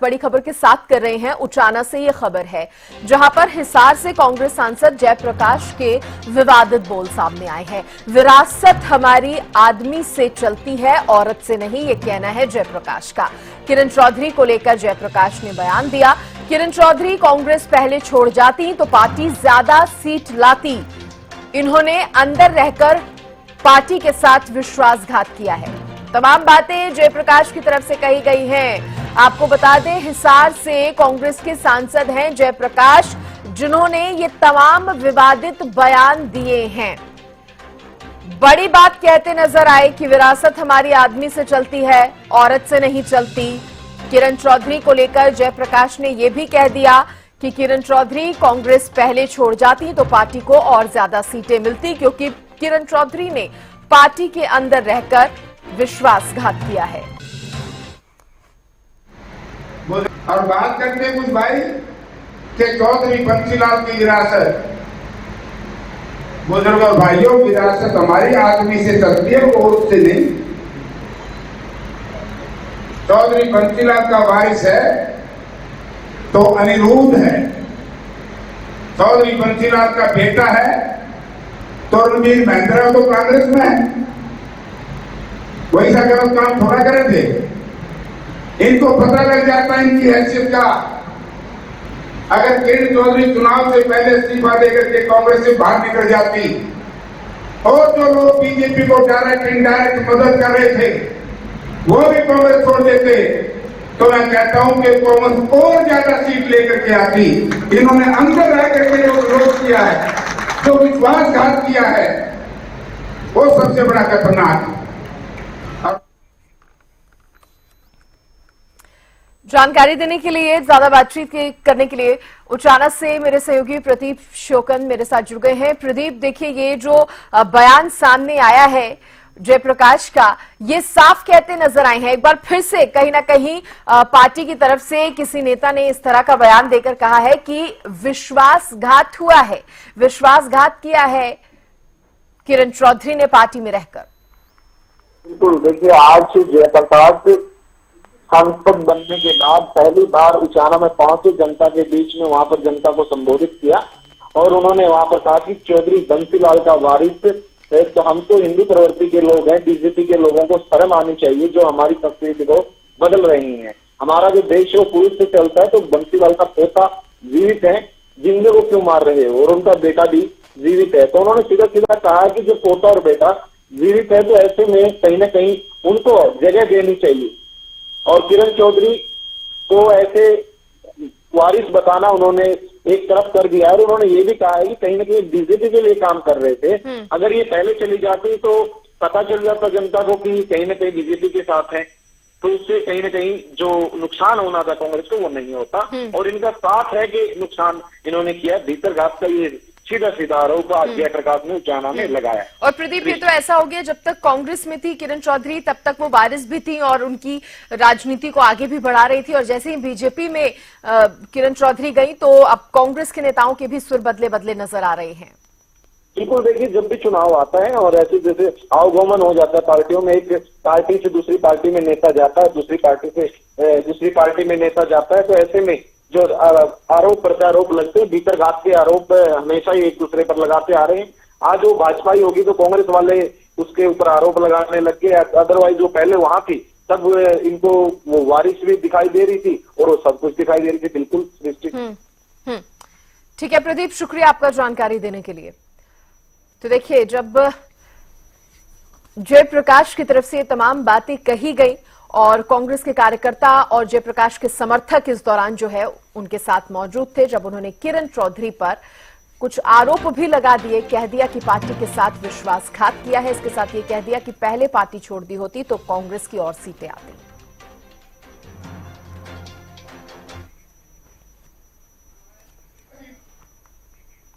बड़ी खबर के साथ कर रहे हैं। उचाना से ये खबर है, जहां पर हिसार से कांग्रेस सांसद जयप्रकाश के विवादित बोल सामने आए हैं। विरासत हमारी आदमी से चलती है, औरत से नहीं, ये कहना है जयप्रकाश का। किरण चौधरी को लेकर जयप्रकाश ने बयान दिया। किरण चौधरी कांग्रेस पहले छोड़ जाती तो पार्टी ज्यादा सीट लाती। इन्होंने अंदर रहकर पार्टी के साथ विश्वासघात किया है। तमाम बातें जयप्रकाश की तरफ से कही गई हैं। आपको बता दें, हिसार से कांग्रेस के सांसद हैं जयप्रकाश, जिन्होंने ये तमाम विवादित बयान दिए हैं। बड़ी बात कहते नजर आए कि विरासत हमारी आदमी से चलती है, औरत से नहीं चलती। किरण चौधरी को लेकर जयप्रकाश ने यह भी कह दिया कि किरण चौधरी कांग्रेस पहले छोड़ जाती तो पार्टी को और ज्यादा सीटें मिलती, क्योंकि किरण चौधरी ने पार्टी के अंदर रहकर विश्वासघात किया है। और बात करते हैं कुछ भाई के चौधरी बंसीलाल की विरासत। बुजुर्ग भाइयों, विरासत हमारी आदमी से चलती है, वो उससे नहीं। चौधरी बंसीलाल का वारिस है तो अनिरुद्ध है। चौधरी बंसीलाल का बेटा है तो रणवीर महिंद्रा तो कांग्रेस में है। वैसा गलत काम थोड़ा करेंगे। इनको पता लग जाता है इनकी हैसियत का। अगर किरण चौधरी चुनाव से पहले इस्तीफा देकर के कांग्रेस से बाहर निकल जाती और जो लोग बीजेपी को डायरेक्ट इनडायरेक्ट मदद कर रहे थे वो भी कांग्रेस छोड़ देते, तो मैं कहता हूं कि कांग्रेस और ज्यादा सीट लेकर के आती। इन्होंने अंदर रह करके जो विरोध किया है, जो विश्वासघात किया है, वो सबसे बड़ा खतरनाक है। जानकारी देने के लिए, ज्यादा बातचीत करने के लिए उचाना से मेरे सहयोगी प्रदीप शोकन मेरे साथ जुड़ गए हैं। प्रदीप, देखिए, ये जो बयान सामने आया है जयप्रकाश का, ये साफ कहते नजर आए हैं। एक बार फिर से कहीं ना कहीं पार्टी की तरफ से किसी नेता ने इस तरह का बयान देकर कहा है कि विश्वासघात हुआ है, विश्वासघात किया है किरण चौधरी ने पार्टी में रहकर। बिल्कुल, देखिए, आज जयप्रकाश सांसद बनने के बाद पहली बार उचाना में पहुंचे, जनता के बीच में वहां पर जनता को संबोधित किया और उन्होंने वहां पर कहा कि चौधरी बंसीलाल का वारिस, तो हम तो हिंदू प्रवृत्ति के लोग हैं, बीजेपी के लोगों को शर्म आनी चाहिए जो हमारी संस्कृति को बदल रही है। हमारा जो देश है वो पुरुष से चलता है, तो बंसीलाल का पोता जीवित है, जिंदे को क्यों मार रहे हो, और उनका बेटा भी जीवित है। तो उन्होंने सीधा सीधा कहा कि जो पोता और बेटा जीवित है, तो ऐसे में कहीं ना कहीं उनको जगह देनी चाहिए। और किरण चौधरी को ऐसे वारिस बताना उन्होंने एक तरफ कर दिया है। और उन्होंने ये भी कहा है कि कहीं ना कहीं बीजेपी के लिए काम कर रहे थे। अगर ये पहले चली जाती तो पता चल जाता जनता को कि कहीं ना कहीं बीजेपी के साथ है, तो उससे कहीं ना कहीं जो नुकसान होना था कांग्रेस को वो नहीं होता। और इनका साथ है कि नुकसान इन्होंने किया। भीतर घात का ये सीधा सीधा आरोप जयप्रकाश ने उचाना में लगाया। और प्रदीप, ये तो ऐसा हो गया, जब तक कांग्रेस में थी किरण चौधरी तब तक वो वारिस भी थी और उनकी राजनीति को आगे भी बढ़ा रही थी, और जैसे ही बीजेपी में किरण चौधरी गई तो अब कांग्रेस के नेताओं के भी सुर बदले बदले नजर आ रहे हैं। बिल्कुल, देखिए, जब भी चुनाव आता है और ऐसे जैसे आवागमन हो जाता है पार्टियों में, एक पार्टी से दूसरी पार्टी में नेता जाता है, दूसरी पार्टी से दूसरी पार्टी में नेता जाता है, तो ऐसे में जो आरोप प्रत्यारोप लगते हैं, भीतर घात के आरोप हमेशा ही एक दूसरे पर लगाते आ रहे हैं। आज वो भाजपा ही होगी तो कांग्रेस वाले उसके ऊपर आरोप लगाने लग गए। अदरवाइज वो पहले वहां थी तब इनको वो वारिस भी दिखाई दे रही थी और वो सब कुछ दिखाई दे रही थी। बिल्कुल निश्चित। ठीक है प्रदीप, शुक्रिया आपका जानकारी देने के लिए। तो देखिए, जब जयप्रकाश की तरफ से ये तमाम बातें कही गई और कांग्रेस के कार्यकर्ता और जयप्रकाश के समर्थक इस दौरान जो है उनके साथ मौजूद थे, जब उन्होंने किरण चौधरी पर कुछ आरोप भी लगा दिए, कह दिया कि पार्टी के साथ विश्वासघात किया है, इसके साथ ये कह दिया कि पहले पार्टी छोड़ दी होती तो कांग्रेस की और सीटें आती।